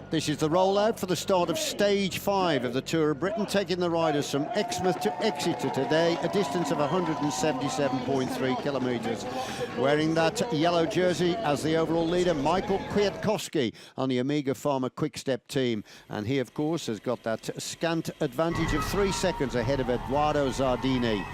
This is the rollout for the start of Stage 5 of the Tour of Britain, taking the riders from Exmouth to Exeter today, a distance of 177.3 kilometres. Wearing that yellow jersey as the overall leader, Michael Kwiatkowski on the Omega Pharma Quick Step team. And he, of course, has got that scant advantage of 3 seconds ahead of Edoardo Zardini.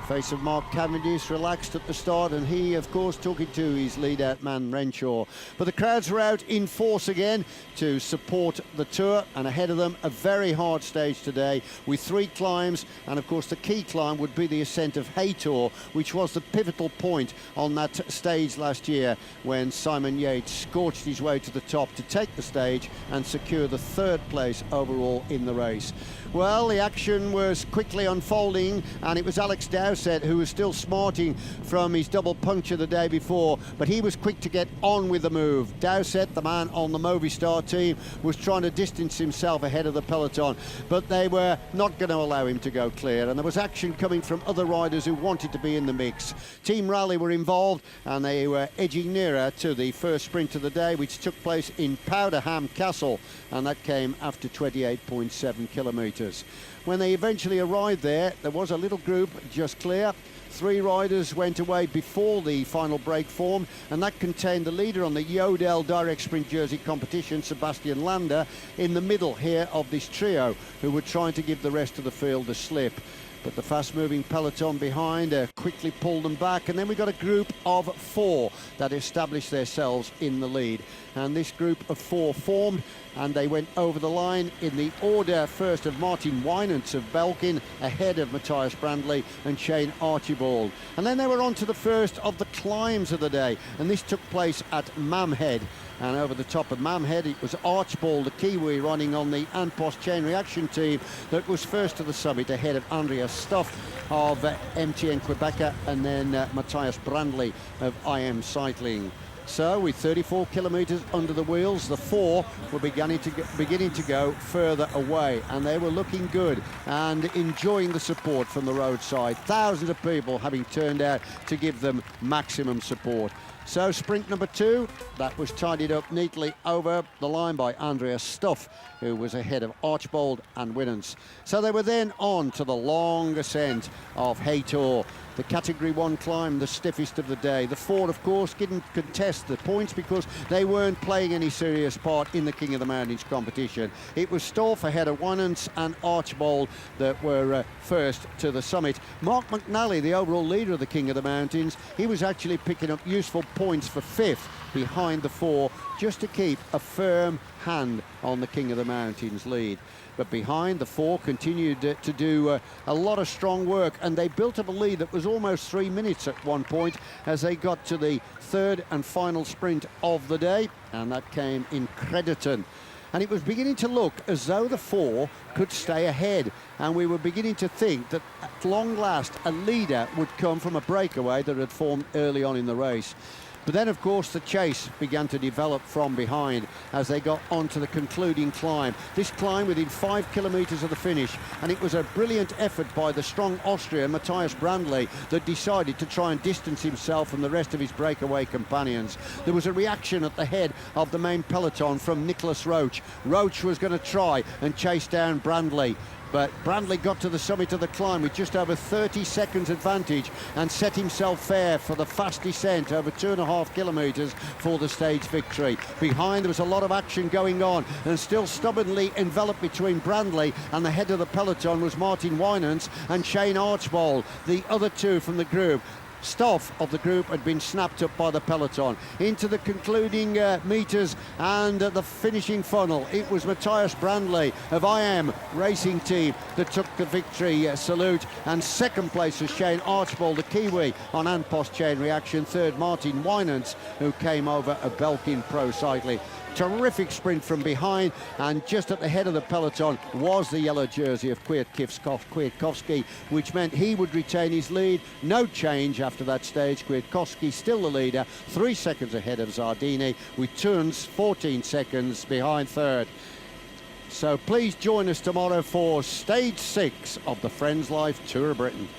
Face of Mark Cavendish relaxed at the start, and he, of course, talking to his leader, man Renshaw. But the crowds are out in force again to support the Tour, and ahead of them, a very hard stage today with 3 climbs, and of course the key climb would be the ascent of Haytor, which was the pivotal point on that stage last year when Simon Yates scorched his way to the top to take the stage and secure the 3rd place overall in the race. Well, the action was quickly unfolding, and it was Alex Dowsett who was still smarting from his double puncture the day before, but he was quick to get on with the move. Dowsett, the man on the Movistar team, was trying to distance himself ahead of the peloton, but they were not going to allow him to go clear, and there was action coming from other riders who wanted to be in the mix. Team Raleigh were involved, and they were edging nearer to the first sprint of the day, which took place in Powderham Castle, and that came after 28.7 kilometres. When they eventually arrived there, there was a little group just clear. 3 riders went away before the final break formed, and that contained the leader on the Yodel Direct Sprint Jersey competition, Sebastian Lander, in the middle here of this trio, who were trying to give the rest of the field a slip. But the fast-moving peloton behind quickly pulled them back, and then we got a group of 4 that established themselves in the lead. And this group of 4 formed, and they went over the line in the order first of Martin Wynants of Belkin, ahead of Matthias Brandley and Shane Archibald. And then they were on to the first of the climbs of the day, and this took place at Mamhead. And over the top of Mamhead, it was Archibald, the Kiwi, running on the Anpost chain reaction team, that was first to the summit, ahead of Andreas Stuff of MTN Quebecer, and then Matthias Brandley of IM Cycling. So, with 34 kilometres under the wheels, the 4 were beginning to go further away, and they were looking good and enjoying the support from the roadside. Thousands of people having turned out to give them maximum support. So sprint number 2, that was tidied up neatly over the line by Andreas Stuff, who was ahead of Archibald and Winans. So they were then on to the long ascent of Haytor, the Category 1 climb, the stiffest of the day. The 4, of course, didn't contest the points because they weren't playing any serious part in the King of the Mountains competition. It was Stuff ahead of Winans and Archibald that were first to the summit. Mark McNally, the overall leader of the King of the Mountains, he was actually picking up useful points for 5th behind the 4, just to keep a firm hand on the King of the Mountains lead. But behind, the 4 continued to do a lot of strong work, and they built up a lead that was almost 3 minutes at one point as they got to the 3rd and final sprint of the day, and that came in Crediton. And it was beginning to look as though the 4 could stay ahead, and we were beginning to think that at long last a leader would come from a breakaway that had formed early on in the race. But then, of course, the chase began to develop from behind as they got onto the concluding climb. This climb within 5 kilometres of the finish, and it was a brilliant effort by the strong Austrian Matthias Brandley that decided to try and distance himself from the rest of his breakaway companions. There was a reaction at the head of the main peloton from Nicholas Roach. Roach was going to try and chase down Brandley, but Brandley got to the summit of the climb with just over 30 seconds advantage and set himself fair for the fast descent over 2.5 kilometres for the stage victory. Behind, there was a lot of action going on, and still stubbornly enveloped between Brandley and the head of the peloton was Martin Wynants and Shane Archibald, the other 2 from the group. Stuff of the group had been snapped up by the peloton. Into the concluding metres and the finishing funnel, it was Matthias Brandley of IM Racing Team that took the victory salute, and 2nd place was Shane Archibald, the Kiwi, on Anpost chain reaction. 3rd, Martin Wynants, who came over of Belkin Pro Cycling. Terrific sprint from behind, and just at the head of the peloton was the yellow jersey of Kwiatkowski, which meant he would retain his lead. No change after that stage. Kwiatkowski still the leader, 3 seconds ahead of Zardini, with Tuns 14 seconds behind 3rd. So please join us tomorrow for Stage 6 of the Friends Life Tour of Britain.